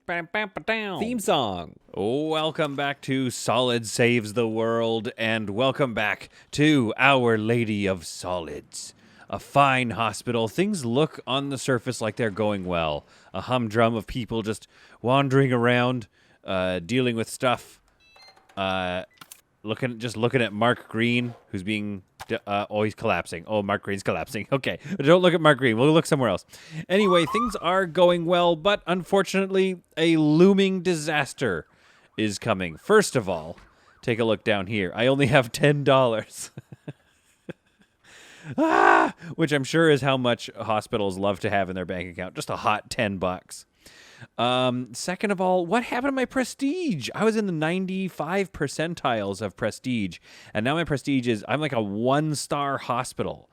Theme song. Welcome back to Solid Saves the World, and welcome back to Our Lady of Solids. A fine hospital. Things look on the surface like they're going well. A humdrum of people just wandering around, dealing with stuff. Looking at Mark Green, who's being he's collapsing. Oh, Mark Green's collapsing. Okay, don't look at Mark Green. We'll look somewhere else. Anyway, things are going well, but unfortunately, a looming disaster is coming. First of all, take a look down here. I only have $10. Which I'm sure is how much hospitals love to have in their bank account. Just a hot $10. Second of all, what happened to my prestige? I was in the 95 percentiles of prestige, and now my prestige is, I'm like a 1-star hospital.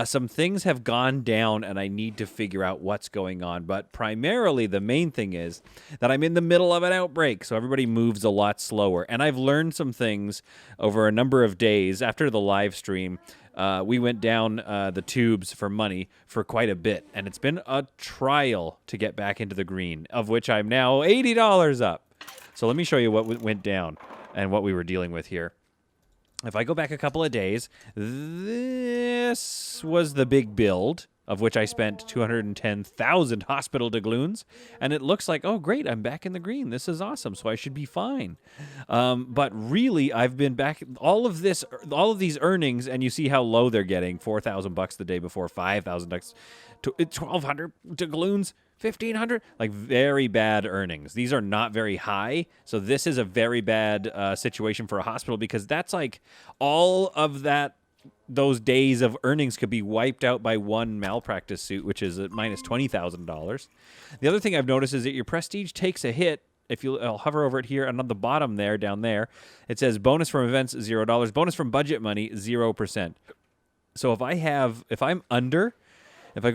Some things have gone down, and I need to figure out what's going on, but primarily the main thing is that I'm in the middle of an outbreak, so everybody moves a lot slower, and I've learned some things over a number of days after the live stream. We went down the tubes for money for quite a bit, and it's been a trial to get back into the green, of which I'm now $80 up. So let me show you what went down and what we were dealing with here. If I go back a couple of days, this was the big build, of which I spent 210,000 hospital doubloons, and it looks like, oh, great, I'm back in the green. This is awesome, so I should be fine. But really, I've been back, all of these earnings, and you see how low they're getting, $4,000 the day before, $5,000, 1,200 doubloons, 1,500, like very bad earnings. These are not very high, so this is a very bad situation for a hospital, because that's like all of those days of earnings could be wiped out by one malpractice suit, which is at minus $20,000. The other thing I've noticed is that your prestige takes a hit. I'll hover over it here, and on the bottom there, down there, it says bonus from events, $0. Bonus from budget money, 0%. So if I go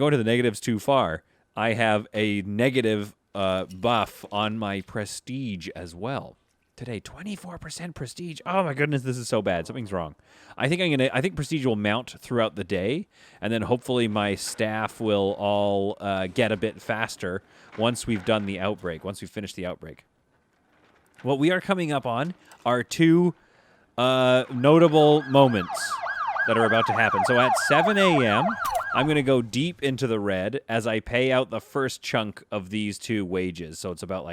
into the negatives too far, I have a negative buff on my prestige as well. Today, 24% prestige. Oh my goodness, this is so bad. Something's wrong. I think prestige will mount throughout the day, and then hopefully my staff will all get a bit faster once we've done the outbreak, once we've finished the outbreak. What we are coming up on are two notable moments that are about to happen. So at 7 a.m., I'm going to go deep into the red as I pay out the first chunk of these two wages. So it's about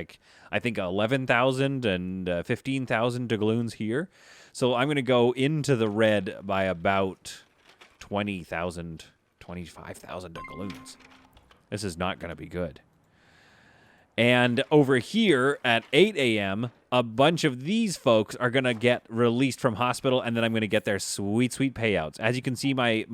I think 11,000 and 15,000 doubloons here. So I'm going to go into the red by about 20,000, 25,000 doubloons. This is not going to be good. And over here at 8 a.m., a bunch of these folks are going to get released from hospital, and then I'm going to get their sweet, sweet payouts. As you can see, my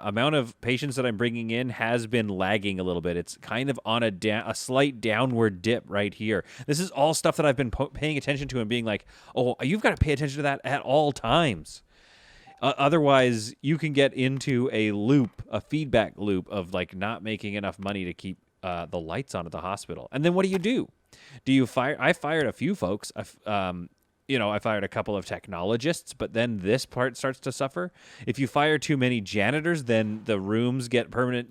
amount of patients that I'm bringing in has been lagging a little bit. It's kind of on a slight downward dip right here. This is all stuff that I've been paying attention to and being like, oh, you've got to pay attention to that at all times. Otherwise, you can get into a loop, a feedback loop of not making enough money to keep the lights on at the hospital. And then what do? Do you fire? I fired a few folks. I fired a couple of technologists, but then this part starts to suffer. If you fire too many janitors, then the rooms get permanent,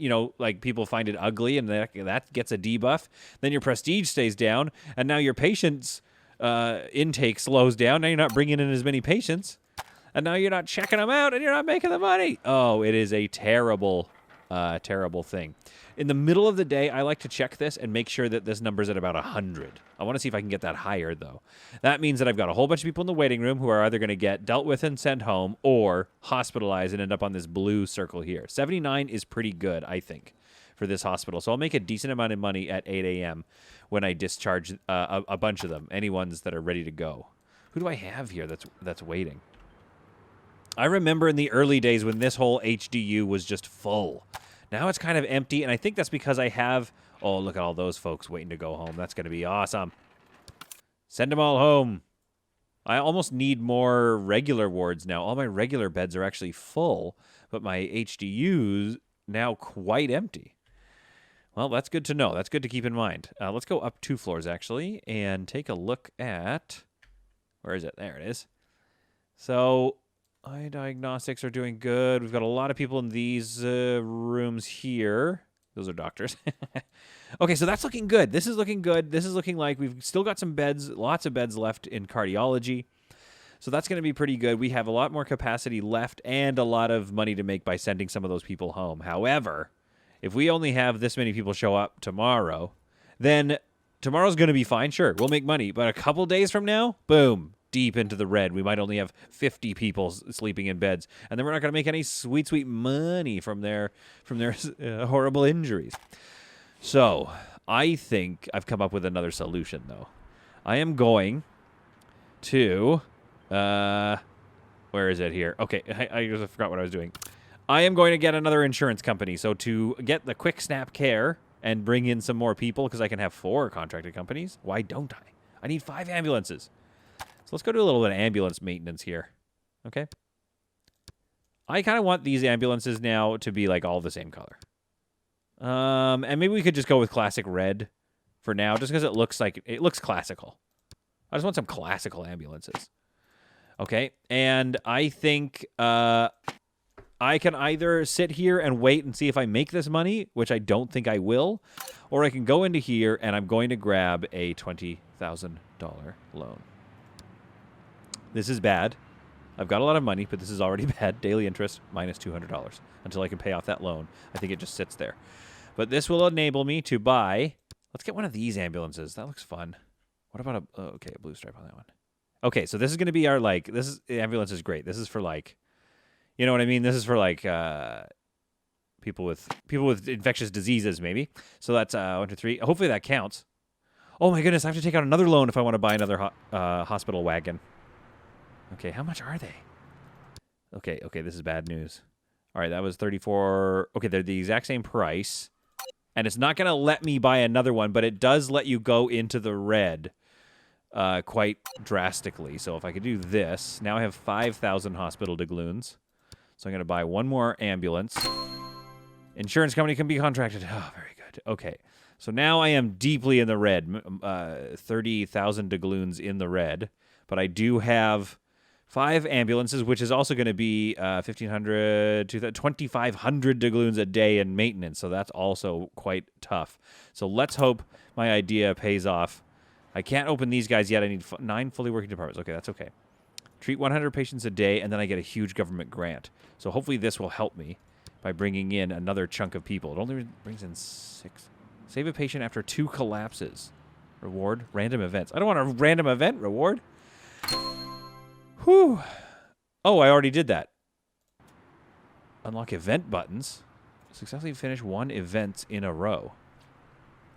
people find it ugly, and that gets a debuff. Then your prestige stays down, and now your patients' intake slows down. Now you're not bringing in as many patients, and now you're not checking them out, and you're not making the money. Oh, it is a terrible, terrible thing. In the middle of the day, I like to check this and make sure that this number's at about 100. I want to see if I can get that higher, though. That means that I've got a whole bunch of people in the waiting room who are either going to get dealt with and sent home or hospitalized and end up on this blue circle here. 79 is pretty good, I think, for this hospital. So I'll make a decent amount of money at 8 a.m. when I discharge a bunch of them, any ones that are ready to go. Who do I have here that's waiting? I remember in the early days when this whole HDU was just full. Now it's kind of empty, and I think that's because I have... Oh, look at all those folks waiting to go home. That's going to be awesome. Send them all home. I almost need more regular wards now. All my regular beds are actually full, but my HDU's now quite empty. Well, that's good to know. That's good to keep in mind. Let's go up 2 floors, actually, and take a look at... Where is it? There it is. So... Diagnostics are doing good. We've got a lot of people in these rooms here. Those are doctors. Okay, so that's looking good. This is looking good. This is looking like we've still got some beds, lots of beds left in cardiology. So that's going to be pretty good. We have a lot more capacity left and a lot of money to make by sending some of those people home. However, if we only have this many people show up tomorrow, then tomorrow's going to be fine. Sure, we'll make money. But a couple days from now, boom, deep into the red. We might only have 50 people sleeping in beds. And then we're not going to make any sweet, sweet money from their horrible injuries. So I think I've come up with another solution, though. I am going to... where is it here? Okay, I just forgot what I was doing. I am going to get another insurance company. So to get the quick snap care and bring in some more people, because I can have 4 contracted companies, why don't I? I need 5 ambulances. So let's go do a little bit of ambulance maintenance here. Okay. I kind of want these ambulances now to be like all the same color. And maybe we could just go with classic red for now, just because it looks classical. I just want some classical ambulances. Okay, and I think I can either sit here and wait and see if I make this money, which I don't think I will, or I can go into here and I'm going to grab a $20,000 loan. This is bad. I've got a lot of money, but this is already bad. Daily interest, minus $200 until I can pay off that loan. I think it just sits there. But this will enable me to buy... Let's get one of these ambulances. That looks fun. What about a... Oh, okay, a blue stripe on that one. Okay, so this is going to be our, like... The ambulance is great. This is for, like... You know what I mean? This is for, like, people with infectious diseases, maybe. So that's 1, 2, 3. Hopefully that counts. Oh, my goodness. I have to take out another loan if I want to buy another hospital wagon. Okay, how much are they? Okay, this is bad news. All right, that was 34. Okay, they're the exact same price. And it's not going to let me buy another one, but it does let you go into the red quite drastically. So if I could do this, now I have 5,000 hospital doubloons. So I'm going to buy one more ambulance. Insurance company can be contracted. Oh, very good. Okay, so now I am deeply in the red. 30,000 doubloons in the red. But I do have 5 ambulances, which is also going to be 1,500 to 2,500 doubloons a day in maintenance. So that's also quite tough. So let's hope my idea pays off. I can't open these guys yet. I need 9 fully working departments. Okay, that's okay. Treat 100 patients a day, and then I get a huge government grant. So hopefully this will help me by bringing in another chunk of people. It only brings in 6. Save a patient after 2 collapses. Reward, random events. I don't want a random event reward. Whew. Oh, I already did that. Unlock event buttons. Successfully finish 1 event in a row.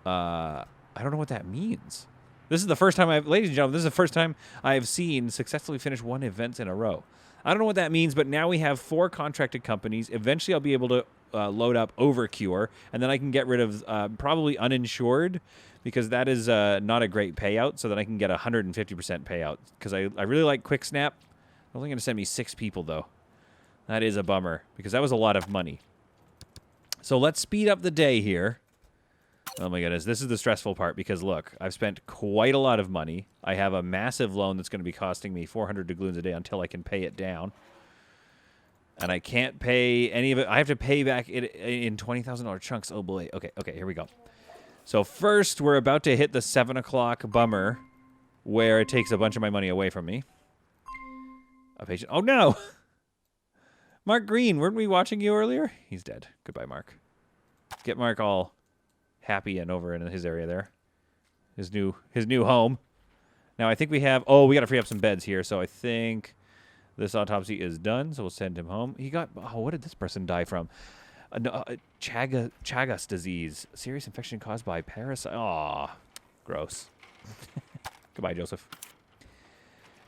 I don't know what that means. This is the first time ladies and gentlemen, this is the first time I have seen successfully finish 1 event in a row. I don't know what that means, but now we have 4 contracted companies. Eventually, I'll be able to load up Overcure, and then I can get rid of probably uninsured, because that is not a great payout, so that I can get 150% payout, because I really like Quick Snap. They're only going to send me 6 people, though. That is a bummer, because that was a lot of money. So let's speed up the day here. Oh my goodness, this is the stressful part, because look, I've spent quite a lot of money. I have a massive loan that's going to be costing me 400 doubloons a day until I can pay it down. And I can't pay any of it. I have to pay back it in $20,000 chunks. Oh boy. Okay, here we go. So first, we're about to hit the 7 o'clock bummer, where it takes a bunch of my money away from me. A patient. Oh no! Mark Green, weren't we watching you earlier? He's dead. Goodbye, Mark. Get Mark all happy and over in his area there. His new home. Now I think we have... Oh, we got to free up some beds here, so I think this autopsy is done, so we'll send him home. He got... Oh, what did this person die from? Chagas disease. Serious infection caused by parasite. Aw, gross. Goodbye, Joseph.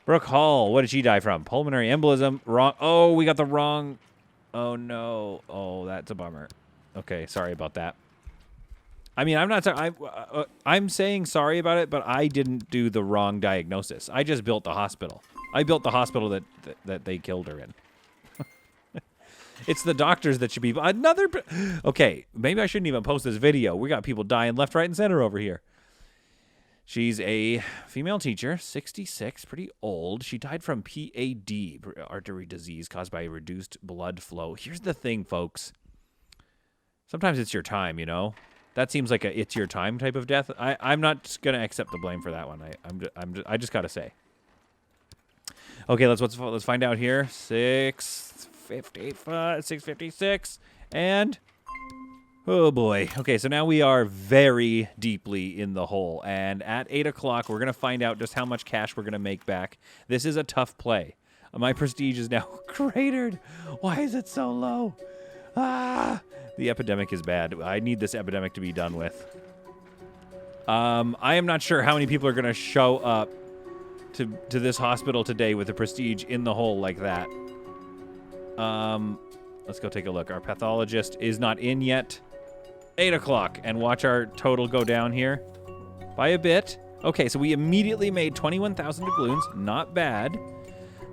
Brooke Hall, what did she die from? Pulmonary embolism. Wrong. Oh, we got the wrong... Oh, no. Oh, that's a bummer. Okay, sorry about that. I mean, I'm not sorry. I'm saying sorry about it, but I didn't do the wrong diagnosis. I just built the hospital. I built the hospital that they killed her in. It's the doctors that should be... Another... Okay, maybe I shouldn't even post this video. We got people dying left, right, and center over here. She's a female teacher, 66, pretty old. She died from PAD, artery disease, caused by reduced blood flow. Here's the thing, folks. Sometimes it's your time, you know? That seems like a it's your time type of death. I'm not going to accept the blame for that one. I just got to say. Okay, let's find out here. 655, 656, and oh boy. Okay, so now we are very deeply in the hole, and at 8 o'clock, we're going to find out just how much cash we're going to make back. This is a tough play. My prestige is now cratered. Why is it so low? Ah! The epidemic is bad. I need this epidemic to be done with. I am not sure how many people are going to show up to this hospital today with the prestige in the hole like that. Let's go take a look. Our pathologist is not in yet. 8 o'clock, and watch our total go down here by a bit. Okay, so we immediately made 21,000 doubloons. Not bad.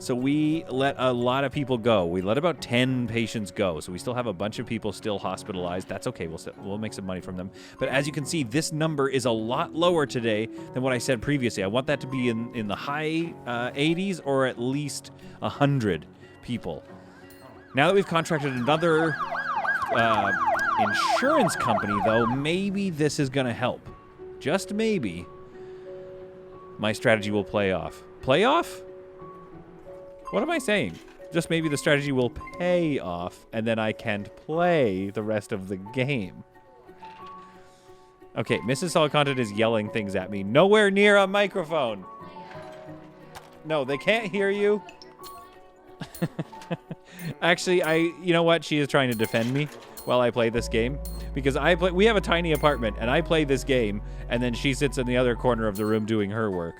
So we let a lot of people go. We let about 10 patients go. So we still have a bunch of people still hospitalized. That's okay. We'll make some money from them. But as you can see, this number is a lot lower today than what I said previously. I want that to be in the high 80s or at least 100 people. Now that we've contracted another insurance company, though, maybe this is going to help. Just maybe my strategy will play off. Play off? What am I saying? Just maybe the strategy will pay off, and then I can play the rest of the game. Okay, Mrs. Solid Content is yelling things at me. Nowhere near a microphone. No, they can't hear you. Actually, you know what? She is trying to defend me while I play this game. Because we have a tiny apartment, and I play this game, and then she sits in the other corner of the room doing her work.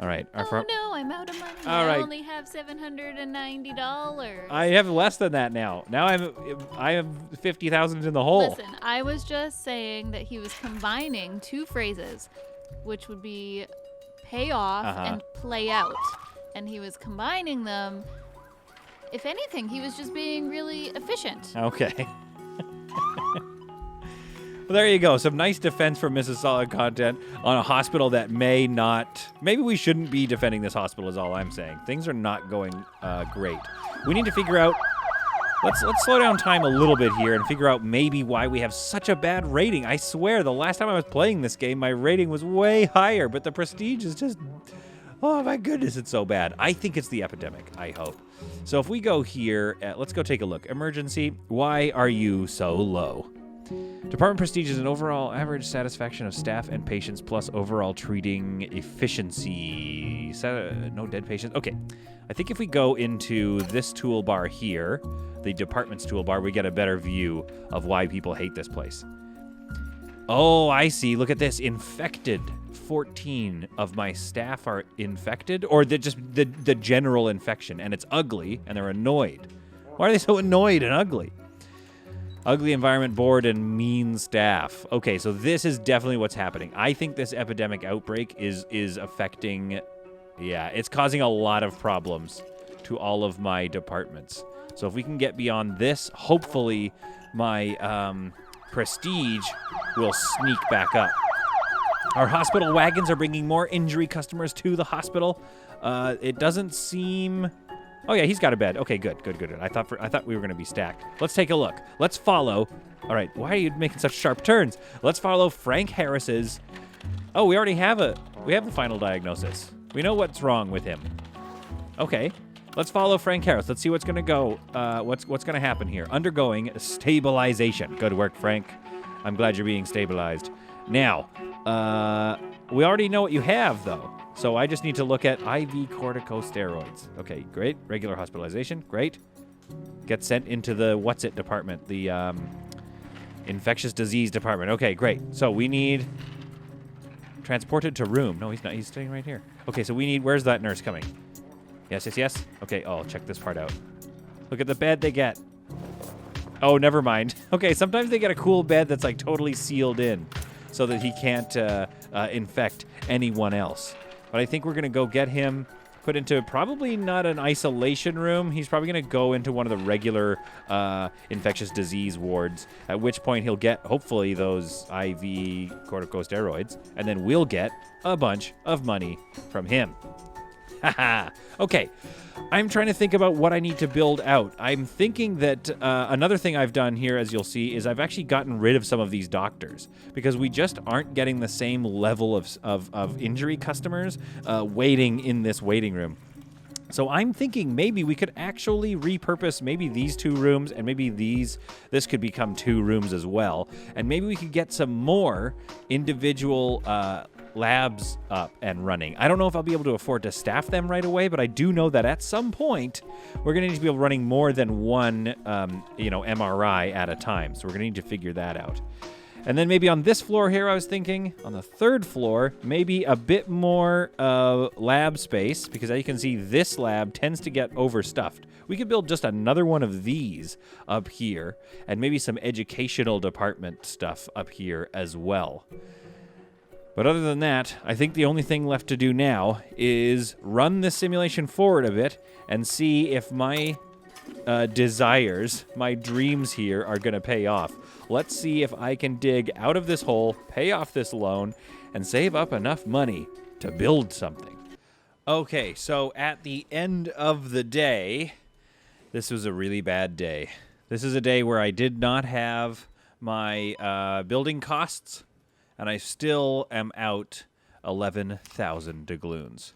All right. Oh, no, I'm out of money. I only have $790. I have less than that now. Now I have 50,000 in the hole. Listen, I was just saying that he was combining two phrases, which would be pay off and play out. And he was combining them. If anything, he was just being really efficient. Okay. Well, there you go. Some nice defense from Mrs. Solid Content on a hospital that may not... Maybe we shouldn't be defending this hospital is all I'm saying. Things are not going great. We need to figure out... Let's slow down time a little bit here and figure out maybe why we have such a bad rating. I swear, the last time I was playing this game, my rating was way higher, but the prestige is just... Oh, my goodness, it's so bad. I think it's the epidemic, I hope. So if we go here, let's go take a look. Emergency, why are you so low? Department prestige is an overall average satisfaction of staff and patients plus overall treating efficiency. No dead patients. Okay. I think if we go into this toolbar here, the departments toolbar, we get a better view of why people hate this place. Oh, I see. Look at this. Infected. 14 of my staff are infected, or just the general infection, and it's ugly, and they're annoyed. Why are they so annoyed and ugly? Ugly environment, bored, and mean staff. Okay, so this is definitely what's happening. I think this epidemic outbreak is affecting... Yeah, it's causing a lot of problems to all of my departments. So if we can get beyond this, hopefully my prestige will sneak back up. Our hospital wagons are bringing more injury customers to the hospital. It doesn't seem... Oh, yeah, he's got a bed. Okay, good. I thought we were going to be stacked. Let's take a look. Let's follow. All right, why are you making such sharp turns? Let's follow Frank Harris's... Oh, we already have the final diagnosis. We know what's wrong with him. Okay, let's follow Frank Harris. Let's see what's going to go. What's going to happen here? Undergoing stabilization. Good work, Frank. I'm glad you're being stabilized. Now, we already know what you have, though. So I just need to look at IV corticosteroids. Okay, great. Regular hospitalization. Great. Get sent into the what's-it department, the infectious disease department. Okay, great. So we need transported to room. No, he's not. He's staying right here. Okay, so we need... Where's that nurse coming? Yes. Okay, oh, check this part out. Look at the bed they get. Oh, never mind. Okay, sometimes they get a cool bed that's like totally sealed in so that he can't infect anyone else. But I think we're going to go get him put into probably not an isolation room. He's probably going to go into one of the regular infectious disease wards, at which point he'll get, hopefully, those IV corticosteroids, and then we'll get a bunch of money from him. Haha. Okay. I'm trying to think about what I need to build out. I'm thinking that another thing I've done here, as you'll see, is I've actually gotten rid of some of these doctors because we just aren't getting the same level of injury customers waiting in this waiting room. So I'm thinking maybe we could actually repurpose maybe these 2 rooms and maybe this could become 2 rooms as well. And maybe we could get some more individual labs up and running. I don't know if I'll be able to afford to staff them right away, but I do know that at some point we're going to need to be able running more than one, MRI at a time. So we're going to need to figure that out. And then maybe on this floor here, I was thinking, on the 3rd floor, maybe a bit more lab space, because as you can see, this lab tends to get overstuffed. We could build just another one of these up here, and maybe some educational department stuff up here as well. But other than that, I think the only thing left to do now is run this simulation forward a bit and see if my desires, my dreams here are going to pay off. Let's see if I can dig out of this hole, pay off this loan, and save up enough money to build something. Okay, so at the end of the day, this was a really bad day. This is a day where I did not have my building costs, and I still am out 11,000 doubloons.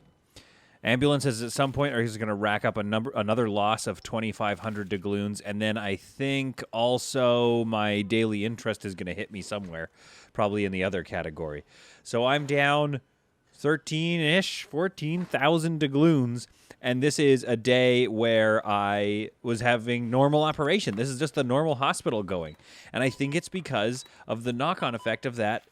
Ambulances at some point are going to rack up another loss of 2,500 doubloons, and then I think also my daily interest is going to hit me somewhere, probably in the other category. So I'm down 13-ish, 14,000 doubloons, and this is a day where I was having normal operation. This is just the normal hospital going, and I think it's because of the knock-on effect of that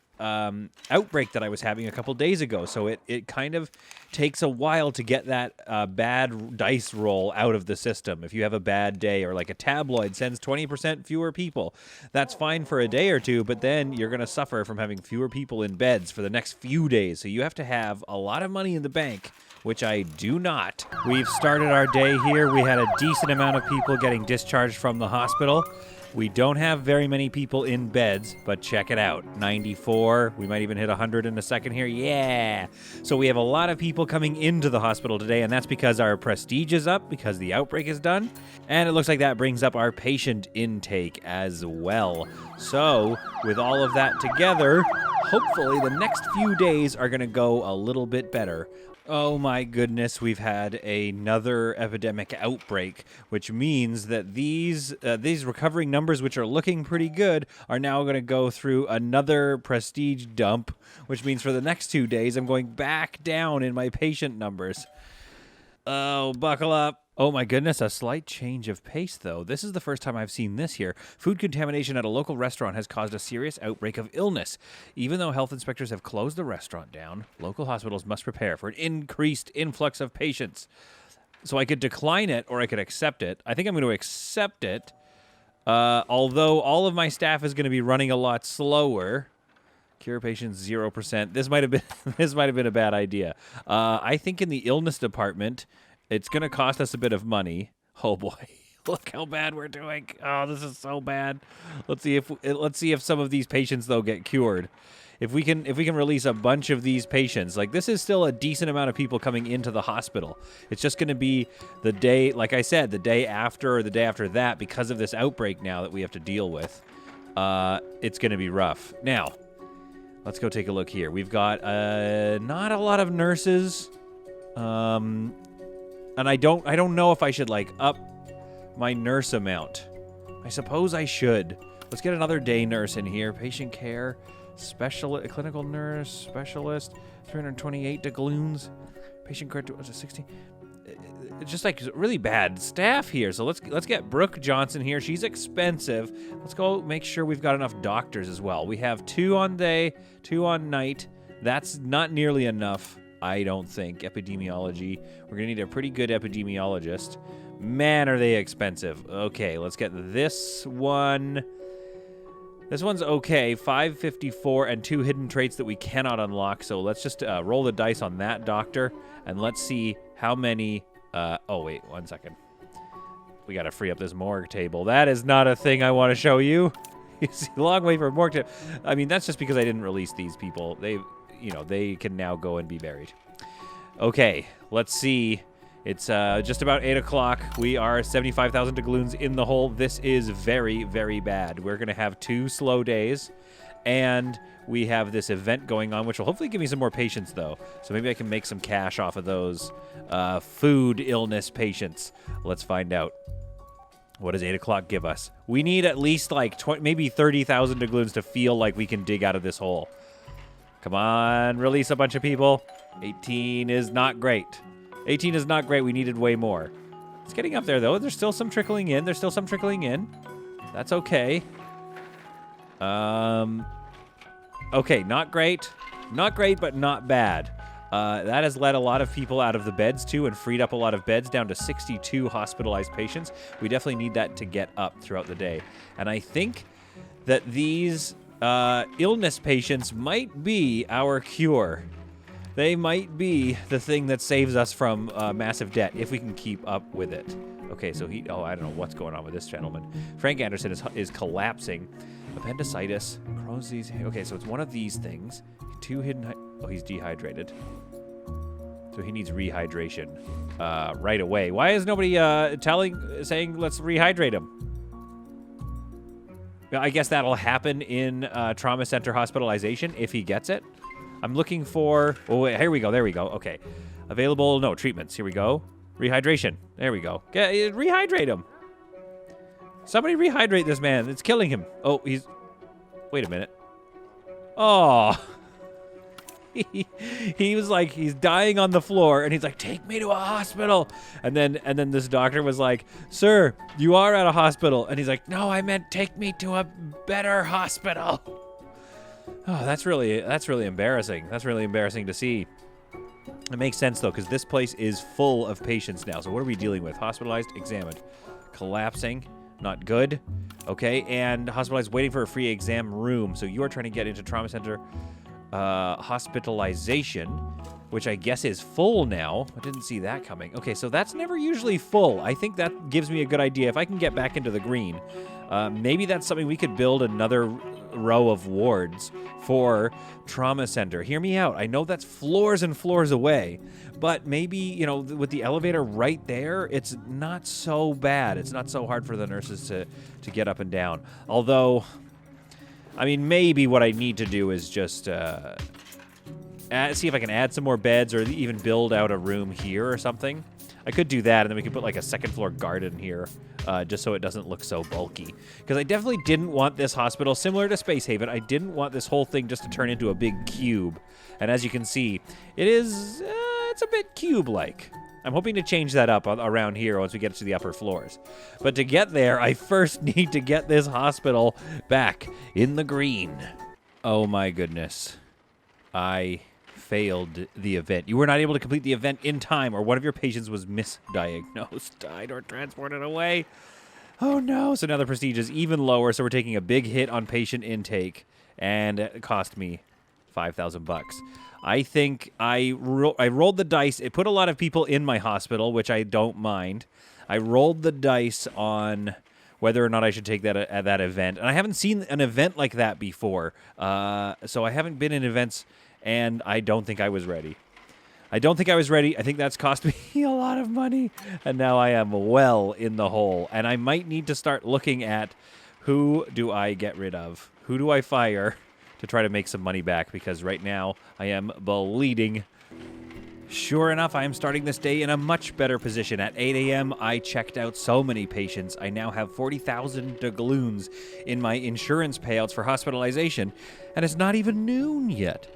outbreak that I was having a couple days ago. So it kind of takes a while to get that bad dice roll out of the system. If you have a bad day, or like a tabloid sends 20% fewer people, that's fine for a day or two, but then you're going to suffer from having fewer people in beds for the next few days. So you have to have a lot of money in the bank, which I do not. We've started our day here. We had a decent amount of people getting discharged from the hospital. We don't have very many people in beds, but check it out. 94. We might even hit 100 in a second here. Yeah. So we have a lot of people coming into the hospital today, and that's because our prestige is up, because the outbreak is done. And it looks like that brings up our patient intake as well. So with all of that together, hopefully the next few days are going to go a little bit better. Oh my goodness, we've had another epidemic outbreak, which means that these recovering numbers, which are looking pretty good, are now going to go through another prestige dump, which means for the next 2 days, I'm going back down in my patient numbers. Oh, buckle up. Oh my goodness, a slight change of pace, though. This is the first time I've seen this here. Food contamination at a local restaurant has caused a serious outbreak of illness. Even though health inspectors have closed the restaurant down, local hospitals must prepare for an increased influx of patients. So I could decline it or I could accept it. I think I'm going to accept it, although all of my staff is going to be running a lot slower. Cure patients 0%. This might have been a bad idea. I think in the illness department, it's going to cost us a bit of money. Oh boy, look how bad we're doing. Oh, this is so bad. Let's see if some of these patients though get cured. If we can release a bunch of these patients, like this is still a decent amount of people coming into the hospital. It's just going to be the day, like I said, the day after or the day after that, because of this outbreak now that we have to deal with. It's going to be rough. Now, let's go take a look here. We've got not a lot of nurses. And I don't know if I should like up my nurse amount. I suppose I should. Let's get another day nurse in here. Patient care, clinical nurse, specialist, 328 doubloons. Patient care, 60. It's just like really bad staff here. So let's get Brooke Johnson here. She's expensive. Let's go make sure we've got enough doctors as well. We have 2 on day, 2 on night. That's not nearly enough, I don't think. Epidemiology. We're going to need a pretty good epidemiologist. Man, are they expensive. Okay, let's get this one. This one's okay. 554 and 2 hidden traits that we cannot unlock. So let's just roll the dice on that doctor. And let's see how many... oh, wait, 1 second. We got to free up this morgue table. That is not a thing I want to show you. You see, long way for a morgue table. I mean, that's just because I didn't release these people. They can now go and be buried. Okay, let's see. It's just about 8 o'clock. We are 75,000 doubloons in the hole. This is very, very bad. We're going to have 2 slow days, and we have this event going on, which will hopefully give me some more patients, though. So maybe I can make some cash off of those food illness patients. Let's find out. What does 8 o'clock give us? We need at least like maybe 30,000 doubloons to feel like we can dig out of this hole. Come on, release a bunch of people. 18 is not great. 18 is not great. We needed way more. It's getting up there, though. There's still some trickling in. There's still some trickling in. That's okay. Okay, not great. Not great, but not bad. That has let a lot of people out of the beds, too, and freed up a lot of beds down to 62 hospitalized patients. We definitely need that to get up throughout the day. And I think that these illness patients might be our cure. They might be the thing that saves us from massive debt, if we can keep up with it. Okay, so oh, I don't know what's going on with this gentleman. Frank Anderson is collapsing. Appendicitis, Crohn's disease. Okay, so it's one of these things. 2 hidden... Oh, he's dehydrated. So he needs rehydration right away. Why is nobody saying let's rehydrate him? I guess that'll happen in trauma center hospitalization if he gets it. I'm looking for... Oh, wait, here we go. There we go. Okay. Available... No, treatments. Here we go. Rehydration. There we go. Rehydrate him. Somebody rehydrate this man. It's killing him. Oh, he's... Wait a minute. Oh. He was like, he's dying on the floor, and he's like, take me to a hospital. And then this doctor was like, sir, you are at a hospital. And he's like, no, I meant take me to a better hospital. Oh, that's really embarrassing. That's really embarrassing to see. It makes sense, though, because this place is full of patients now. So what are we dealing with? Hospitalized, examined. Collapsing, not good. Okay, and hospitalized, waiting for a free exam room. So you are trying to get into trauma center hospitalization, which I guess is full now. I didn't see that coming. Okay, so that's never usually full. I think that gives me a good idea. If I can get back into the green, maybe that's something we could build another row of wards for trauma center. Hear me out. I know that's floors and floors away, but maybe, you know, with the elevator right there, it's not so bad. It's not so hard for the nurses to get up and down. Although, I mean, maybe what I need to do is just see if I can add some more beds or even build out a room here or something. I could do that, and then we could put like a second floor garden here, just so it doesn't look so bulky. Because I definitely didn't want this hospital, similar to Space Haven, I didn't want this whole thing just to turn into a big cube. And as you can see, it is, it's a bit cube-like. I'm hoping to change that up around here once we get to the upper floors. But to get there, I first need to get this hospital back in the green. Oh my goodness. I failed the event. You were not able to complete the event in time, or one of your patients was misdiagnosed, died, or transported away. Oh no. So now the prestige is even lower, so we're taking a big hit on patient intake, and it cost me $5,000. I think I rolled the dice. It put a lot of people in my hospital, which I don't mind. I rolled the dice on whether or not I should take that at that event. And I haven't seen an event like that before. So I haven't been in events, and I don't think I was ready. I think that's cost me a lot of money. And now I am well in the hole. And I might need to start looking at who do I get rid of? Who do I fire to try to make some money back, because right now I am bleeding. Sure enough, I am starting this day in a much better position. At 8 a.m., I checked out so many patients. I now have 40,000 doubloons in my insurance payouts for hospitalization, and it's not even noon yet.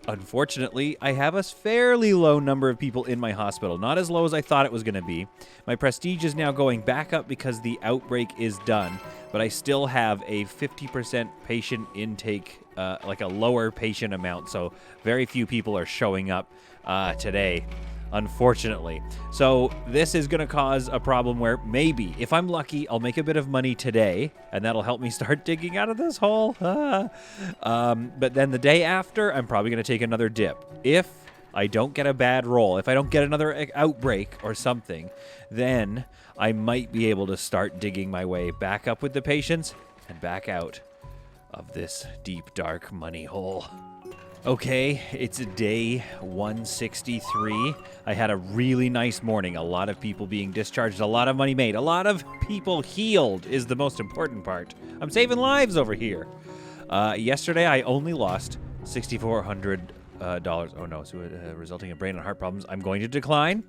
Unfortunately, I have a fairly low number of people in my hospital, not as low as I thought it was going to be. My prestige is now going back up because the outbreak is done, but I still have a 50% patient intake, like a lower patient amount, so very few people are showing up today, unfortunately. So this is going to cause a problem where maybe, if I'm lucky, I'll make a bit of money today, and that'll help me start digging out of this hole. But then the day after, I'm probably going to take another dip. If I don't get a bad roll, if I don't get another outbreak or something, then I might be able to start digging my way back up with the patients and back out of this deep, dark money hole. Okay, it's day 163. I had a really nice morning. A lot of people being discharged, a lot of money made, a lot of people healed is the most important part. I'm saving lives over here. Yesterday, I only lost $6,400. Oh no, so resulting in brain and heart problems. I'm going to decline.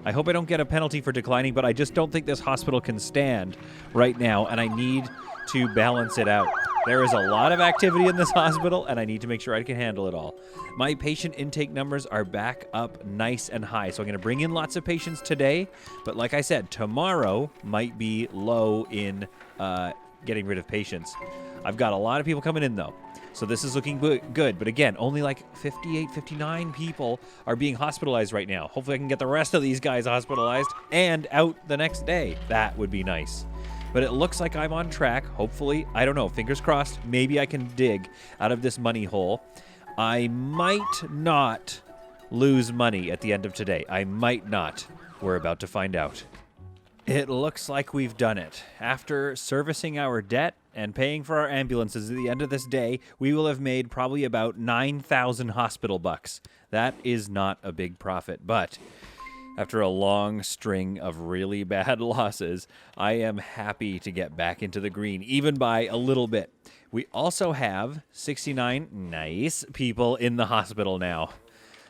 I hope I don't get a penalty for declining, but I just don't think this hospital can stand right now, and I need to balance it out. There is a lot of activity in this hospital, and I need to make sure I can handle it all. My patient intake numbers are back up nice and high, so I'm going to bring in lots of patients today, but like I said, tomorrow might be low in getting rid of patients. I've got a lot of people coming in, though. So this is looking good. But again, only like 58, 59 people are being hospitalized right now. Hopefully I can get the rest of these guys hospitalized and out the next day. That would be nice. But it looks like I'm on track. Hopefully, I don't know, fingers crossed, maybe I can dig out of this money hole. I might not lose money at the end of today. I might not. We're about to find out. It looks like we've done it. After servicing our debt and paying for our ambulances at the end of this day, we will have made probably about 9,000 hospital bucks. That is not a big profit, but after a long string of really bad losses, I am happy to get back into the green, even by a little bit. We also have 69 nice people in the hospital now.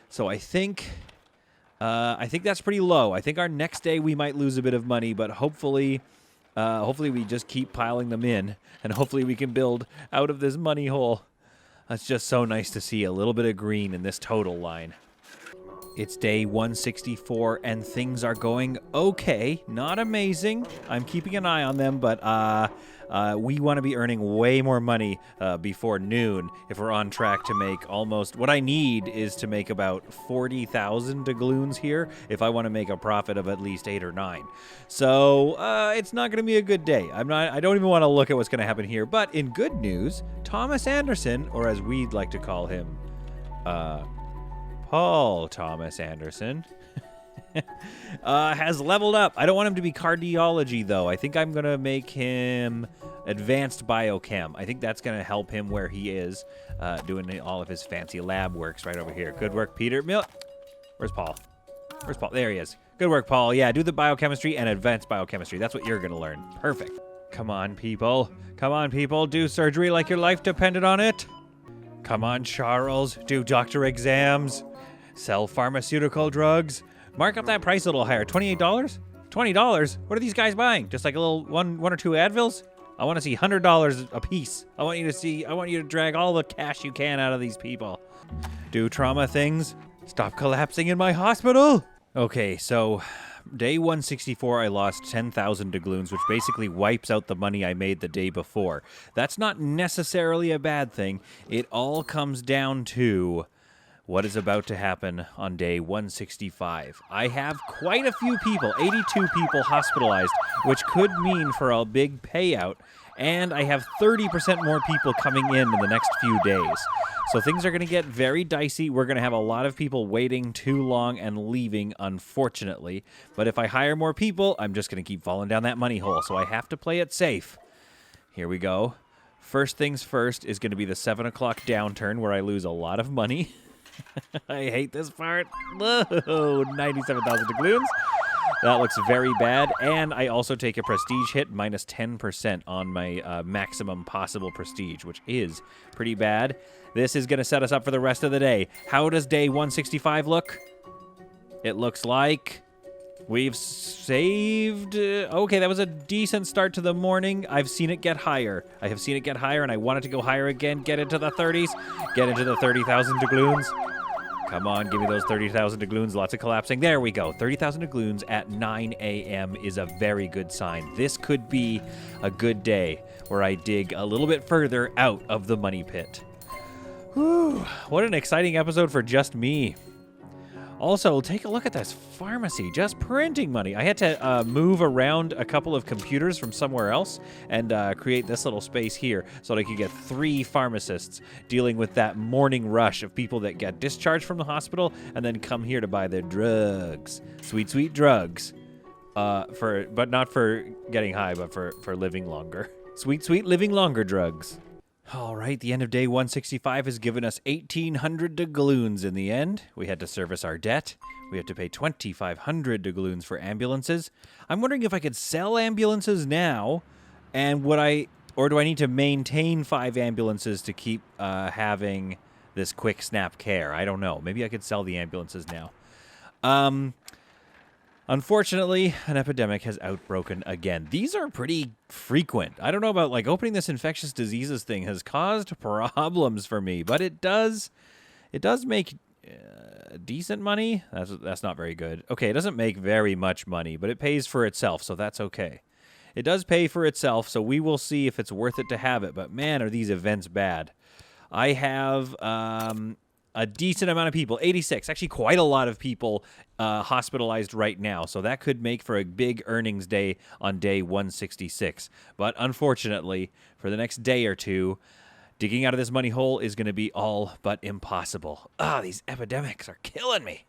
So I think that's pretty low. I think our next day we might lose a bit of money, but hopefully we just keep piling them in, and hopefully we can build out of this money hole. It's just so nice to see a little bit of green in this total line. It's day 164, and things are going okay. Not amazing. I'm keeping an eye on them, but we want to be earning way more money before noon if we're on track to make almost... What I need is to make about 40,000 doubloons here if I want to make a profit of at least 8 or 9. So it's not going to be a good day. I don't even want to look at what's going to happen here. But in good news, Thomas Anderson, or as we'd like to call him, Paul Thomas Anderson, has leveled up. I don't want him to be cardiology, though. I think I'm going to make him advanced biochem. I think that's going to help him where he is, doing all of his fancy lab works right over here. Good work, Peter. Where's Paul? Where's Paul? There he is. Good work, Paul. Yeah, do the biochemistry and advanced biochemistry. That's what you're going to learn. Perfect. Come on, people. Come on, people. Do surgery like your life depended on it. Come on, Charles. Do doctor exams. Sell pharmaceutical drugs. Mark up that price a little higher. $28? $20? What are these guys buying? Just like a little one or two Advils? I want to see $100 a piece. I want you to drag all the cash you can out of these people. Do trauma things. Stop collapsing in my hospital. Okay, so day 164, I lost 10,000 doubloons, which basically wipes out the money I made the day before. That's not necessarily a bad thing. It all comes down to what is about to happen on day 165. I have quite a few people, 82 people hospitalized, which could mean for a big payout, and I have 30% more people coming in the next few days. So things are going to get very dicey. We're going to have a lot of people waiting too long and leaving, unfortunately. But if I hire more people, I'm just going to keep falling down that money hole, so I have to play it safe. Here we go. First things first is going to be the 7 o'clock downturn where I lose a lot of money. I hate this part. Whoa, 97,000 doubloons. That looks very bad. And I also take a prestige hit, minus 10% on my maximum possible prestige, which is pretty bad. This is going to set us up for the rest of the day. How does day 165 look? It looks like we've saved... okay, that was a decent start to the morning. I've seen it get higher. I have seen it get higher, and I want it to go higher again. Get into the 30s. Get into the 30,000 doubloons. Come on, give me those 30,000 doubloons. Lots of collapsing. There we go. 30,000 doubloons at 9 a.m. is a very good sign. This could be a good day where I dig a little bit further out of the money pit. Whew, what an exciting episode for just me. Also, take a look at this pharmacy, just printing money. I had to move around a couple of computers from somewhere else and create this little space here so that I could get 3 pharmacists dealing with that morning rush of people that get discharged from the hospital and then come here to buy their drugs. Sweet, sweet drugs. But not for getting high, but for living longer. Sweet, sweet living longer drugs. All right, the end of day 165 has given us 1,800 doubloons in the end. We had to service our debt. We have to pay 2,500 doubloons for ambulances. I'm wondering if I could sell ambulances now, and or do I need to maintain 5 ambulances to keep having this quick snap care? I don't know. Maybe I could sell the ambulances now. Unfortunately, an epidemic has outbroken again. These are pretty frequent. I don't know about, like, opening this infectious diseases thing has caused problems for me, but it does make decent money. That's not very good. Okay, it doesn't make very much money, but it pays for itself, so that's okay. It does pay for itself, so we will see if it's worth it to have it, but man, are these events bad. I have a decent amount of people, 86, actually quite a lot of people hospitalized right now. So that could make for a big earnings day on day 166. But unfortunately, for the next day or two, digging out of this money hole is going to be all but impossible. These epidemics are killing me.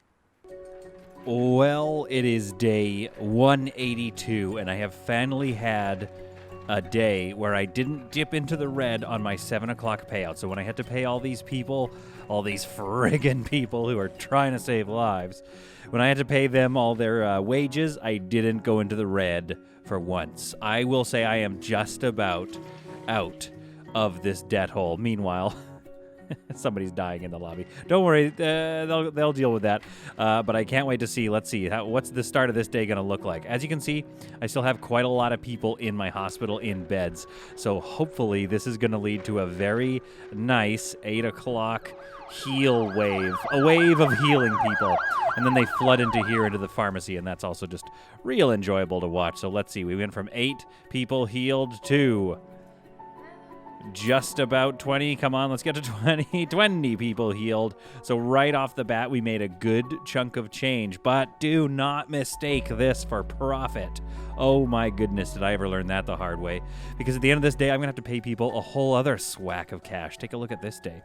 Well, it is day 182, and I have finally had a day where I didn't dip into the red on my 7 o'clock payout. So when I had to pay all these people, all these friggin' people who are trying to save lives, when I had to pay them all their wages, I didn't go into the red for once. I will say I am just about out of this debt hole. Meanwhile, somebody's dying in the lobby. Don't worry, they'll deal with that. But I can't wait to see. Let's see, what's the start of this day going to look like? As you can see, I still have quite a lot of people in my hospital in beds. So hopefully this is going to lead to a very nice 8 o'clock heal wave. A wave of healing people. And then they flood into here into the pharmacy, and that's also just real enjoyable to watch. So let's see. We went from 8 people healed to just about 20. Come on, let's get to 20. 20 people healed. So right off the bat, we made a good chunk of change. But do not mistake this for profit. Oh my goodness, did I ever learn that the hard way? Because at the end of this day, I'm going to have to pay people a whole other swack of cash. Take a look at this day.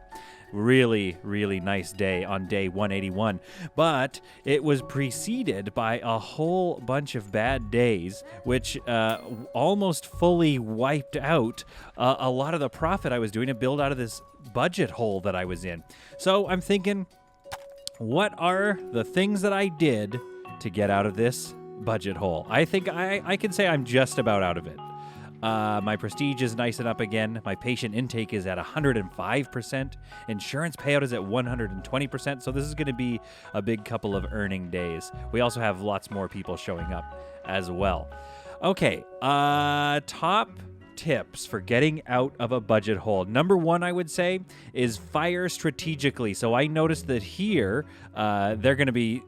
Really, really nice day on day 181. But it was preceded by a whole bunch of bad days, which almost fully wiped out a lot of the profit I was doing to build out of this budget hole that I was in. So I'm thinking, what are the things that I did to get out of this budget hole? I think I can say I'm just about out of it. My prestige is nicing up again. My patient intake is at 105%. Insurance payout is at 120%. So this is going to be a big couple of earning days. We also have lots more people showing up as well. Okay, top tips for getting out of a budget hole. Number 1, I would say, is fire strategically. So I noticed that here, they're going to be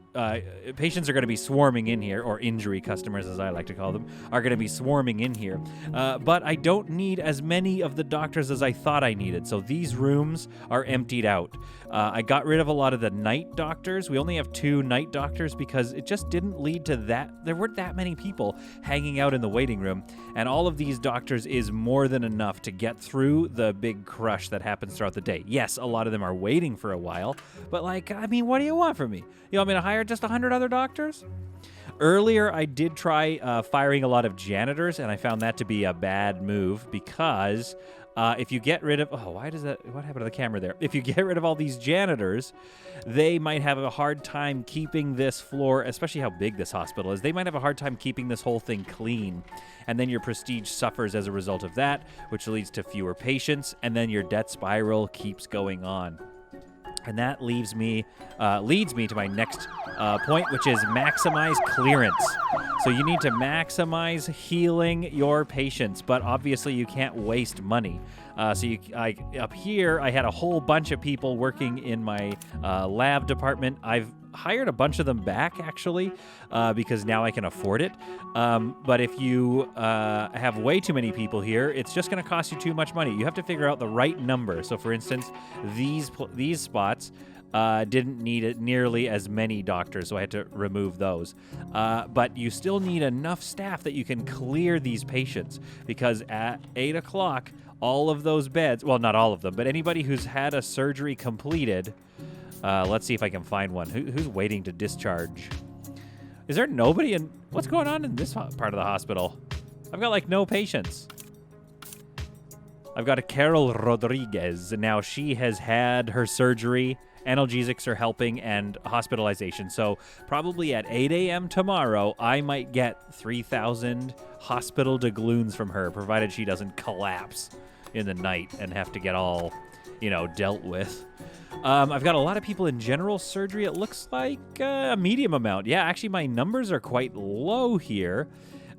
patients are going to be swarming in here, or injury customers, as I like to call them, are going to be swarming in here. But I don't need as many of the doctors as I thought I needed. So these rooms are emptied out. I got rid of a lot of the night doctors. We only have 2 night doctors because it just didn't lead to that. There weren't that many people hanging out in the waiting room. And all of these doctors is more than enough to get through the big crush that happens throughout the day. Yes, a lot of them are waiting for a while, but what do you want from me? You want me to hire just 100 other doctors? Earlier, I did try firing a lot of janitors, and I found that to be a bad move because if you get rid of... what happened to the camera there? If you get rid of all these janitors, they might have a hard time keeping this floor, especially how big this hospital is, they might have a hard time keeping this whole thing clean. And then your prestige suffers as a result of that, which leads to fewer patients, and then your debt spiral keeps going on. And that leads me to my next point, which is maximize clearance. So you need to maximize healing your patients, but obviously you can't waste money. Up here, I had a whole bunch of people working in my lab department. I've hired a bunch of them back, actually, because now I can afford it. But if you have way too many people here, it's just going to cost you too much money. You have to figure out the right number. So, for instance, these spots didn't need nearly as many doctors, so I had to remove those. But you still need enough staff that you can clear these patients, because at 8 o'clock, all of those beds, well, not all of them, but anybody who's had a surgery completed... let's see if I can find one. Who's waiting to discharge? Is there nobody in... What's going on in this part of the hospital? I've got, no patients. I've got a Carol Rodriguez. Now, she has had her surgery. Analgesics are helping, and hospitalization. So probably at 8 a.m. tomorrow, I might get 3,000 hospital doubloons from her, provided she doesn't collapse in the night and have to get all, dealt with. I've got a lot of people in general surgery. It looks like a medium amount. Yeah, actually, my numbers are quite low here,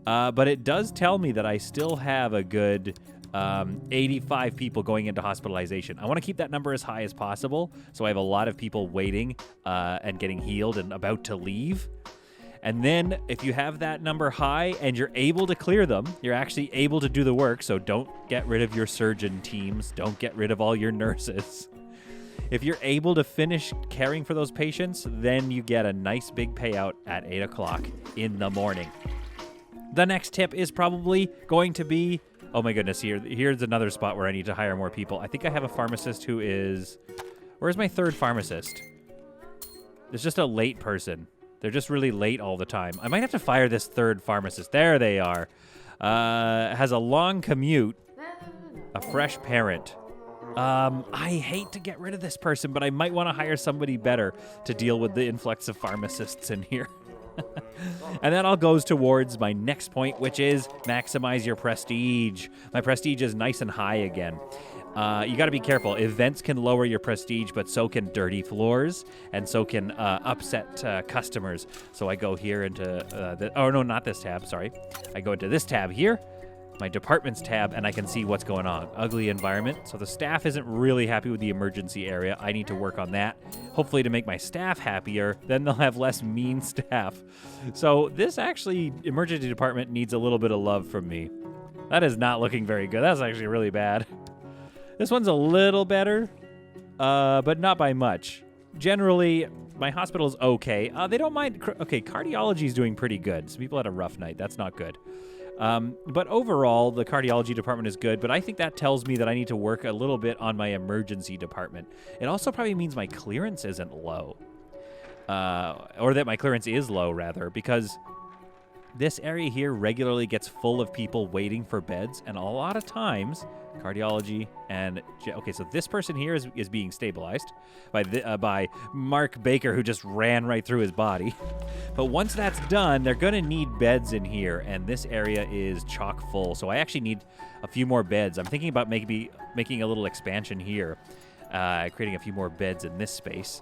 but it does tell me that I still have a good 85 people going into hospitalization. I want to keep that number as high as possible, so I have a lot of people waiting and getting healed and about to leave. And then if you have that number high and you're able to clear them, you're actually able to do the work, so don't get rid of your surgeon teams. Don't get rid of all your nurses. If you're able to finish caring for those patients, then you get a nice big payout at 8 o'clock in the morning. The next tip is probably going to be, oh my goodness, here's another spot where I need to hire more people. I think I have a pharmacist who is, where's my third pharmacist? There's just a late person. They're just really late all the time. I might have to fire this third pharmacist. There they are. Has a long commute. A fresh parent. I hate to get rid of this person, but I might want to hire somebody better to deal with the influx of pharmacists in here. And that all goes towards my next point, which is maximize your prestige. My prestige is nice and high again. You got to be careful. Events can lower your prestige, but so can dirty floors, and so can upset customers. So I go here into not this tab, sorry. I go into this tab here, my departments tab, and I can see what's going on. Ugly environment. So the staff isn't really happy with the emergency area. I need to work on that, hopefully to make my staff happier. Then they'll have less mean staff. So this actually, emergency department needs a little bit of love from me. That is not looking very good. That's actually really bad. This one's a little better, but not by much. Generally, my hospital's okay. They don't mind. Cardiology's doing pretty good. Some people had a rough night. That's not good. But overall, the cardiology department is good, but I think that tells me that I need to work a little bit on my emergency department. It also probably means my clearance isn't low, or that my clearance is low, rather, because this area here regularly gets full of people waiting for beds, and a lot of times, cardiology and... Okay, so this person here is being stabilized by Mark Baker, who just ran right through his body. But once that's done, they're going to need beds in here, and this area is chock full, so I actually need a few more beds. I'm thinking about maybe making a little expansion here, creating a few more beds in this space,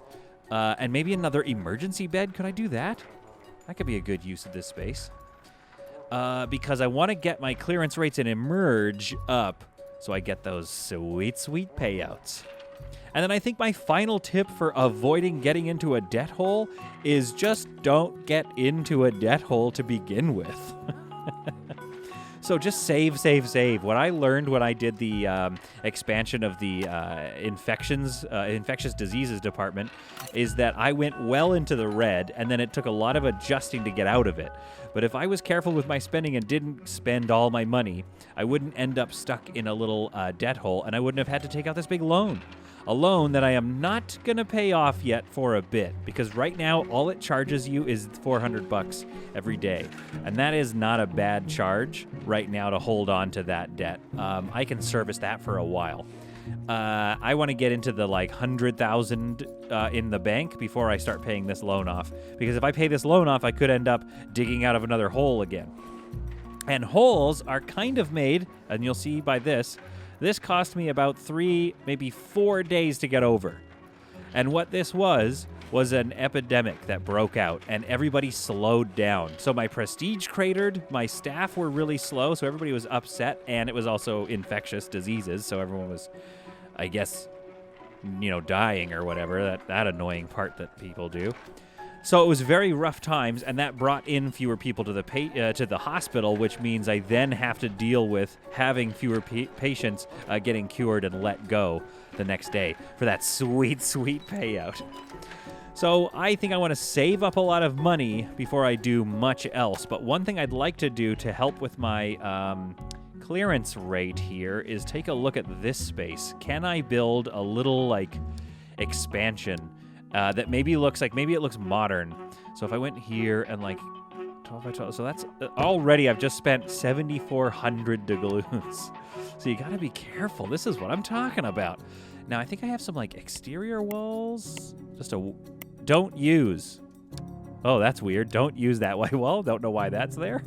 and maybe another emergency bed. Could I do that? That could be a good use of this space. Because I want to get my clearance rates and emerge up so I get those sweet, sweet payouts. And then I think my final tip for avoiding getting into a debt hole is just don't get into a debt hole to begin with. So just save. What I learned when I did the expansion of the infectious diseases department is that I went well into the red, and then it took a lot of adjusting to get out of it. But if I was careful with my spending and didn't spend all my money, I wouldn't end up stuck in a little debt hole, and I wouldn't have had to take out this big loan. A loan that I am not going to pay off yet for a bit, because right now all it charges you is $400 every day. And that is not a bad charge right now to hold on to that debt. I can service that for a while. I want to get into the 100,000 in the bank before I start paying this loan off. Because if I pay this loan off, I could end up digging out of another hole again. And holes are kind of made, and you'll see by this cost me about 3, maybe 4 days to get over. And what this was an epidemic that broke out, and everybody slowed down. So my prestige cratered, my staff were really slow, so everybody was upset, and it was also infectious diseases, so everyone was, I guess, dying or whatever, that annoying part that people do. So it was very rough times, and that brought in fewer people to the hospital, which means I then have to deal with having fewer patients getting cured and let go the next day for that sweet, sweet payout. So I think I want to save up a lot of money before I do much else. But one thing I'd like to do to help with my clearance rate here is take a look at this space. Can I build a little expansion that maybe it looks modern? So if I went here and 12 by 12. So that's already, I've just spent 7,400 doubloons. So you got to be careful. This is what I'm talking about. Now, I think I have some like exterior walls. Don't use. Oh, that's weird. Don't use that white wall. Don't know why that's there.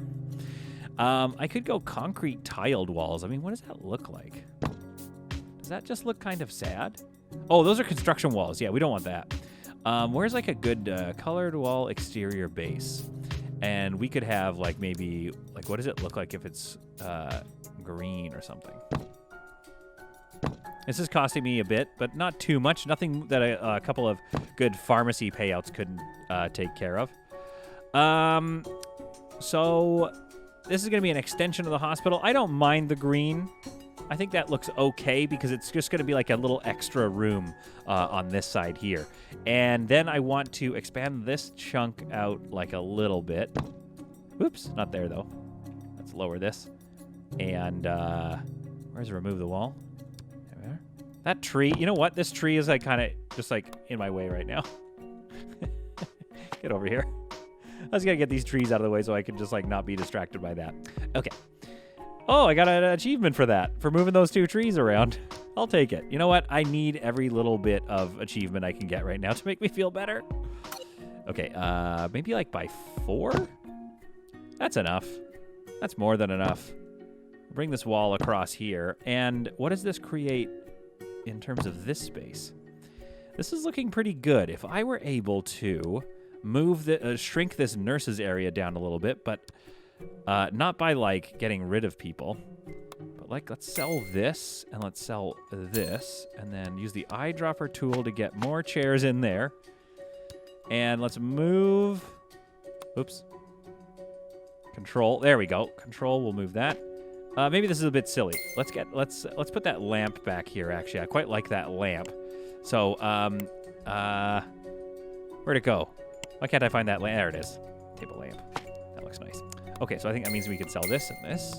I could go concrete tiled walls. I mean, what does that look like? Does that just look kind of sad? Oh, those are construction walls. Yeah, we don't want that. Where's like a good colored wall exterior base? And we could have like maybe, like what does it look like if it's green or something? This is costing me a bit, but not too much. Nothing that a couple of good pharmacy payouts couldn't take care of. So this is going to be an extension of the hospital. I don't mind the green. I think that looks okay because it's just going to be like a little extra room on this side here. And then I want to expand this chunk out like a little bit. Oops, not there though. Let's lower this. And where's remove the wall? There we are. That tree, you know what? This tree is like kind of just like in my way right now. Get over here. I was going to get these trees out of the way so I can just like not be distracted by that. Okay. Oh, I got an achievement for that, for moving those 2 trees around. I'll take it. You know what? I need every little bit of achievement I can get right now to make me feel better. Okay, maybe like by 4? That's enough. That's more than enough. Bring this wall across here. And what does this create in terms of this space? This is looking pretty good. If I were able to move shrink this nurses area down a little bit, but not by like getting rid of people, but like let's sell this and let's sell this and then use the eyedropper tool to get more chairs in there. And let's move, oops, control, there we go. Control, we'll move that. Maybe this is a bit silly. Let's put that lamp back here actually. I quite like that lamp. So, where'd it go? Why can't I find that lamp? There it is. Table lamp. That looks nice. Okay, so I think that means we can sell this and this.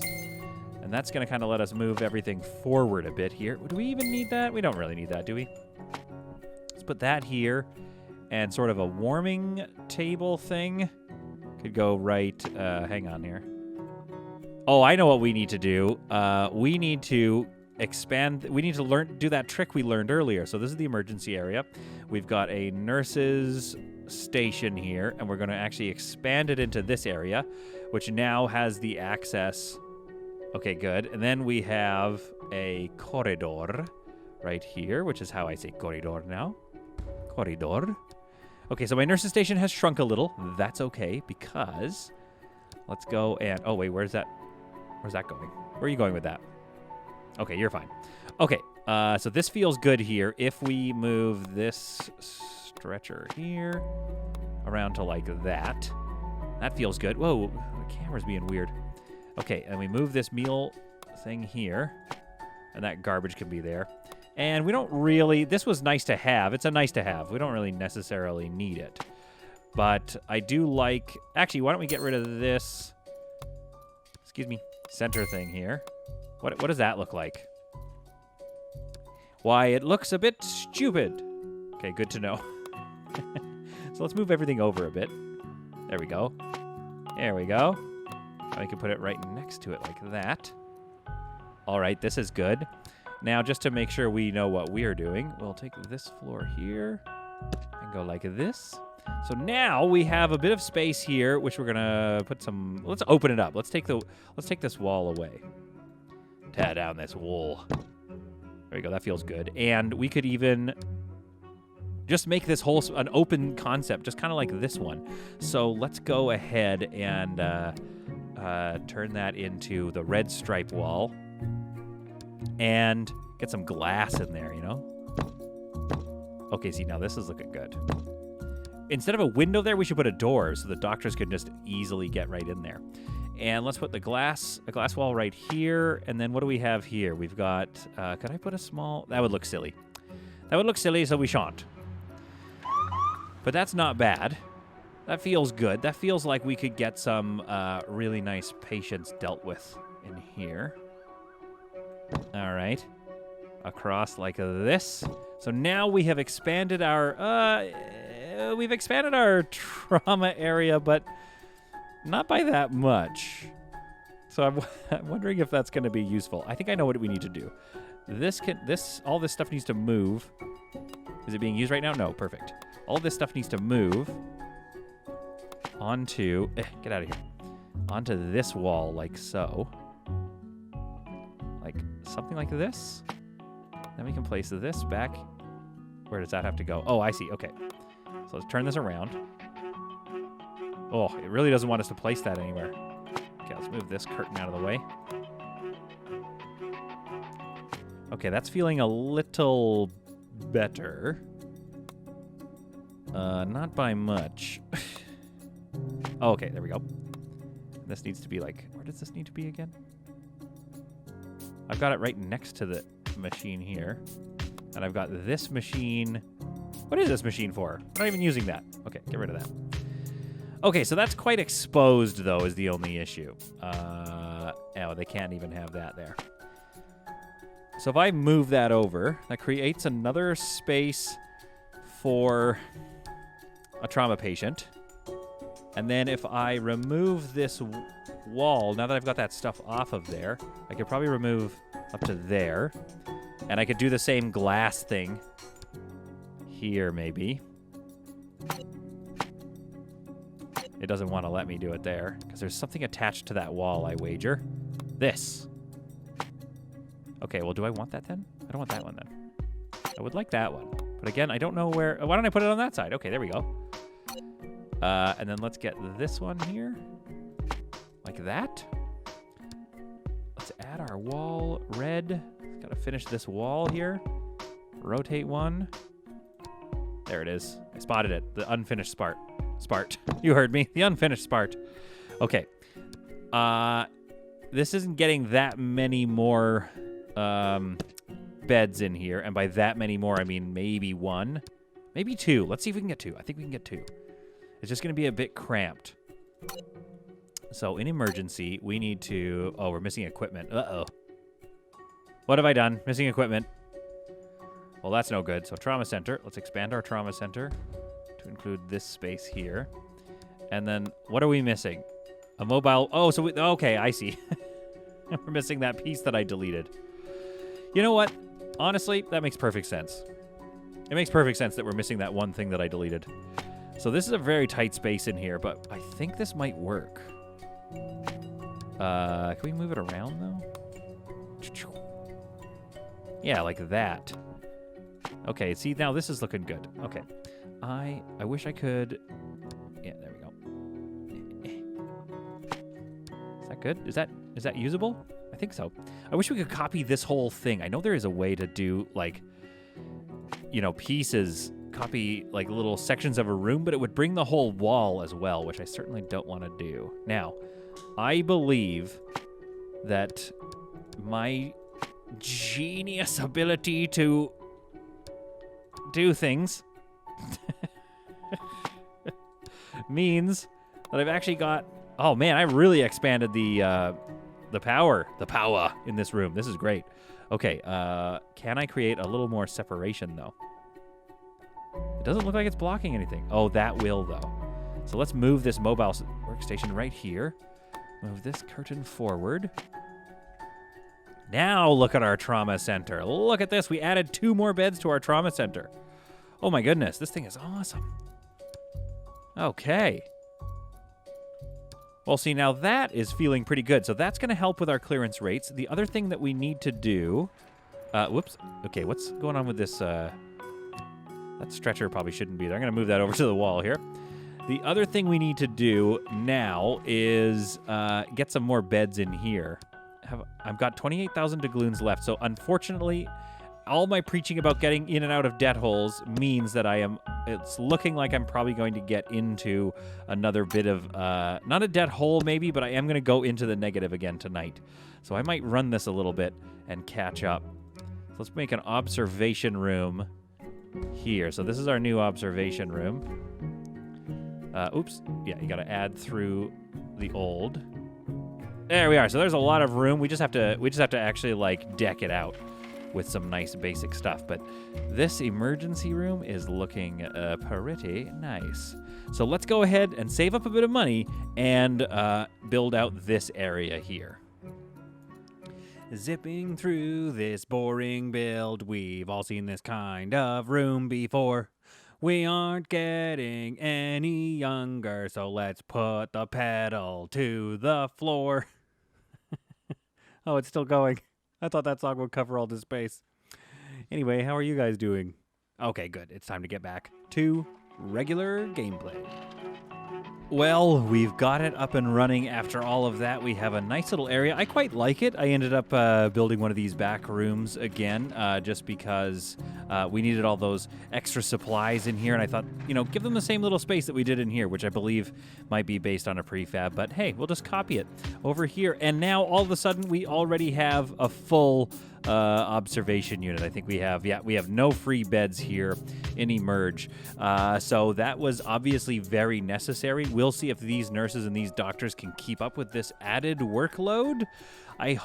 And that's going to kind of let us move everything forward a bit here. Do we even need that? We don't really need that, do we? Let's put that here. And sort of a warming table thing. Could go right, hang on here. Oh, I know what we need to do. We need to expand, we need to do that trick we learned earlier. So this is the emergency area. We've got a nurse's station here, and we're going to actually expand it into this area, which now has the access. Okay, good. And then we have a corridor right here, which is how I say corridor now. Corridor. Okay, so my nurse's station has shrunk a little. That's okay, because let's go and, oh wait, where's that going? Where are you going with that? Okay, you're fine. Okay, so this feels good here. If we move this stretcher here around to like that, that feels good. Whoa, the camera's being weird. Okay, and we move this meal thing here, and that garbage can be there. And we don't really, this was nice to have. It's a nice to have. We don't really necessarily need it. But I do like, actually, why don't we get rid of this, excuse me, center thing here. What does that look like? Why, it looks a bit stupid. Okay, good to know. So let's move everything over a bit. There we go. There we go. I can put it right next to it like that. All right, this is good. Now, just to make sure we know what we're doing, we'll take this floor here and go like this. So now we have a bit of space here, which we're gonna put some. Let's open it up. Let's take this wall away. Tear down this wall. There we go. That feels good. And we could even just make this whole an open concept, just kind of like this one. So let's go ahead and turn that into the red stripe wall and get some glass in there, you know? Okay, see, now this is looking good. Instead of a window there, we should put a door so the doctors can just easily get right in there. And let's put a glass wall right here. And then what do we have here? We've got, could I put a small, that would look silly. That would look silly, so we shan't. But that's not bad. That feels good. That feels like we could get some really nice patients dealt with in here. All right. Across like this. So now we have expanded our trauma area, but Not by that much. So I'm wondering if that's going to be useful. I think I know what we need to do. All this stuff needs to move. Is it being used right now? No, perfect. All this stuff needs to move onto, get out of here, onto this wall like so. Like something like this. Then we can place this back. Where does that have to go? Oh, I see. Okay. So let's turn this around. Oh, it really doesn't want us to place that anywhere. Okay, let's move this curtain out of the way. Okay, that's feeling a little better. Not by much. Oh, okay, there we go. This needs to be like, where does this need to be again? I've got it right next to the machine here. And I've got this machine. What is this machine for? I'm not even using that. Okay, get rid of that. Okay, so that's quite exposed, though, is the only issue. Oh, they can't even have that there. So if I move that over, that creates another space for a trauma patient. And then if I remove this wall, now that I've got that stuff off of there, I could probably remove up to there. And I could do the same glass thing here, maybe. It doesn't want to let me do it there, because there's something attached to that wall, I wager. This. Okay, well, do I want that then? I don't want that one then. I would like that one. But again, I don't know where... Why don't I put it on that side? Okay, there we go. And then let's get this one here. Like that. Let's add our wall red. Got to finish this wall here. Rotate one. There it is. I spotted it. The unfinished Spart. You heard me. The unfinished Spart. Okay. This isn't getting that many more beds in here. And by that many more, I mean maybe one. Maybe two. Let's see if we can get two. I think we can get two. It's just going to be a bit cramped. So in emergency, we need to... Oh, we're missing equipment. Uh-oh. What have I done? Missing equipment. Well, that's no good. So trauma center. Let's expand our trauma center to include this space here. And then what are we missing? A mobile... Oh, so... Okay, I see. We're missing that piece that I deleted. You know what? Honestly, that makes perfect sense. It makes perfect sense that we're missing that one thing that I deleted. So this is a very tight space in here, but I think this might work. Can we move it around, though? Yeah, like that. Okay, see, now this is looking good. Okay. I wish I could... Yeah, there we go. Is that good? Is that usable? I think so. I wish we could copy this whole thing. I know there is a way to do, like, you know, pieces... Copy like little sections of a room, but it would bring the whole wall as well, which I certainly don't want to do. Now, I believe that my genius ability to do things means that I've actually got... Oh man, I really expanded the power in this room. This is great. Okay, can I create a little more separation though? It doesn't look like it's blocking anything. Oh, that will, though. So let's move this mobile workstation right here. Move this curtain forward. Now look at our trauma center. Look at this. We added 2 more beds to our trauma center. Oh, my goodness. This thing is awesome. Okay. Well, see, now that is feeling pretty good. So that's going to help with our clearance rates. The other thing that we need to do... whoops. Okay, what's going on with this... That stretcher probably shouldn't be there. I'm going to move that over to the wall here. The other thing we need to do now is get some more beds in here. I've got 28,000 doubloons left, so unfortunately, all my preaching about getting in and out of debt holes means that it's looking like I'm probably going to get into another bit of, not a debt hole maybe, but I am going to go into the negative again tonight. So I might run this a little bit and catch up. So let's make an observation room here. So this is our new observation room. Oops. Yeah, you got to add through the old. There we are. So there's a lot of room. We just have to actually like deck it out. with some nice basic stuff. But this emergency room is looking pretty nice. So let's go ahead and save up a bit of money and build out this area here. Zipping through this boring build, we've all seen this kind of room before. We aren't getting any younger, so let's put the pedal to the floor. Oh, it's still going. I thought that song would cover all the space. Anyway, how are you guys doing? Okay, good. It's time to get back to regular gameplay. Well, we've got it up and running after all of that. We have a nice little area. I quite like it. I ended up building one of these back rooms again, just because we needed all those extra supplies in here. And I thought, give them the same little space that we did in here, which I believe might be based on a prefab. But hey, we'll just copy it over here. And now all of a sudden, we already have a full observation unit. I think we have no free beds here in Emerge. So that was obviously very necessary. We'll see if these nurses and these doctors can keep up with this added workload. I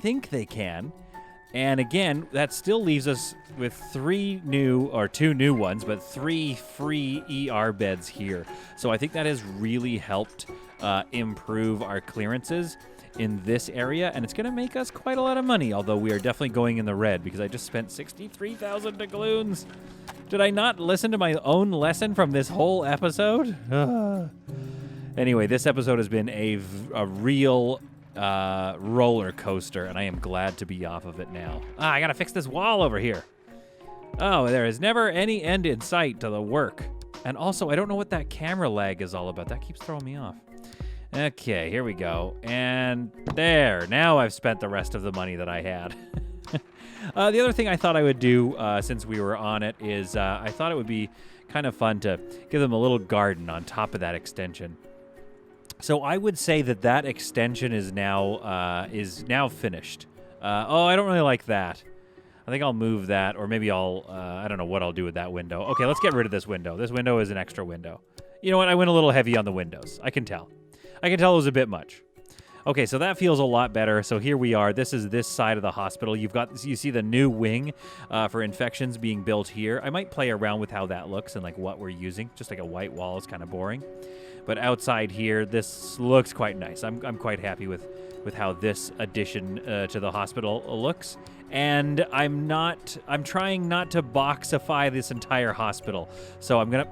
think they can. And again, that still leaves us with two new ones, but 3 free ER beds here. So I think that has really helped improve our clearances in this area, and it's going to make us quite a lot of money, although we are definitely going in the red because I just spent 63,000 doubloons. Did I not listen to my own lesson from this whole episode? Anyway, this episode has been a real roller coaster, and I am glad to be off of it now. I got to fix this wall over here. Oh, there is never any end in sight to the work. And also, I don't know what that camera lag is all about. That keeps throwing me off. Okay, here we go. And there. Now I've spent the rest of the money that I had. The other thing I thought I would do, since we were on it, is I thought it would be kind of fun to give them a little garden on top of that extension. So I would say that extension is now finished. I don't really like that. I think I'll move that, or maybe I don't know what I'll do with that window. Okay, let's get rid of this window. This window is an extra window. You know what? I went a little heavy on the windows. I can tell it was a bit much. Okay, so that feels a lot better. So here we are. This is this side of the hospital. You see the new wing for infections being built here. I might play around with how that looks and like what we're using. Just like a white wall is kind of boring. But outside here, this looks quite nice. I'm quite happy with how this addition to the hospital looks. And I'm trying not to boxify this entire hospital. So I'm gonna,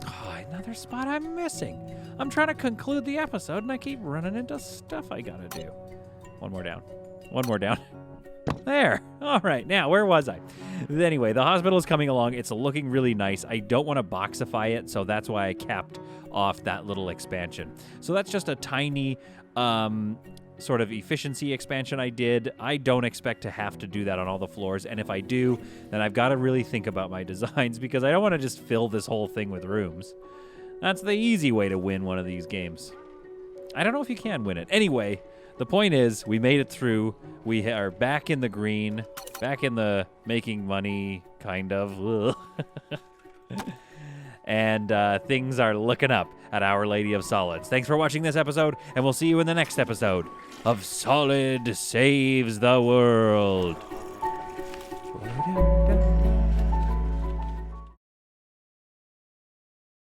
another spot I'm missing. I'm trying to conclude the episode and I keep running into stuff I gotta do. One more down. There. All right. Now, where was I? Anyway, the hospital is coming along. It's looking really nice. I don't want to boxify it, so that's why I capped off that little expansion. So that's just a tiny sort of efficiency expansion I did. I don't expect to have to do that on all the floors, and if I do, then I've got to really think about my designs because I don't want to just fill this whole thing with rooms. That's the easy way to win one of these games. I don't know if you can win it. Anyway, the point is, we made it through. We are back in the green, back in the making money, kind of. And things are looking up at Our Lady of Solids. Thanks for watching this episode, and we'll see you in the next episode of Solid Saves the World.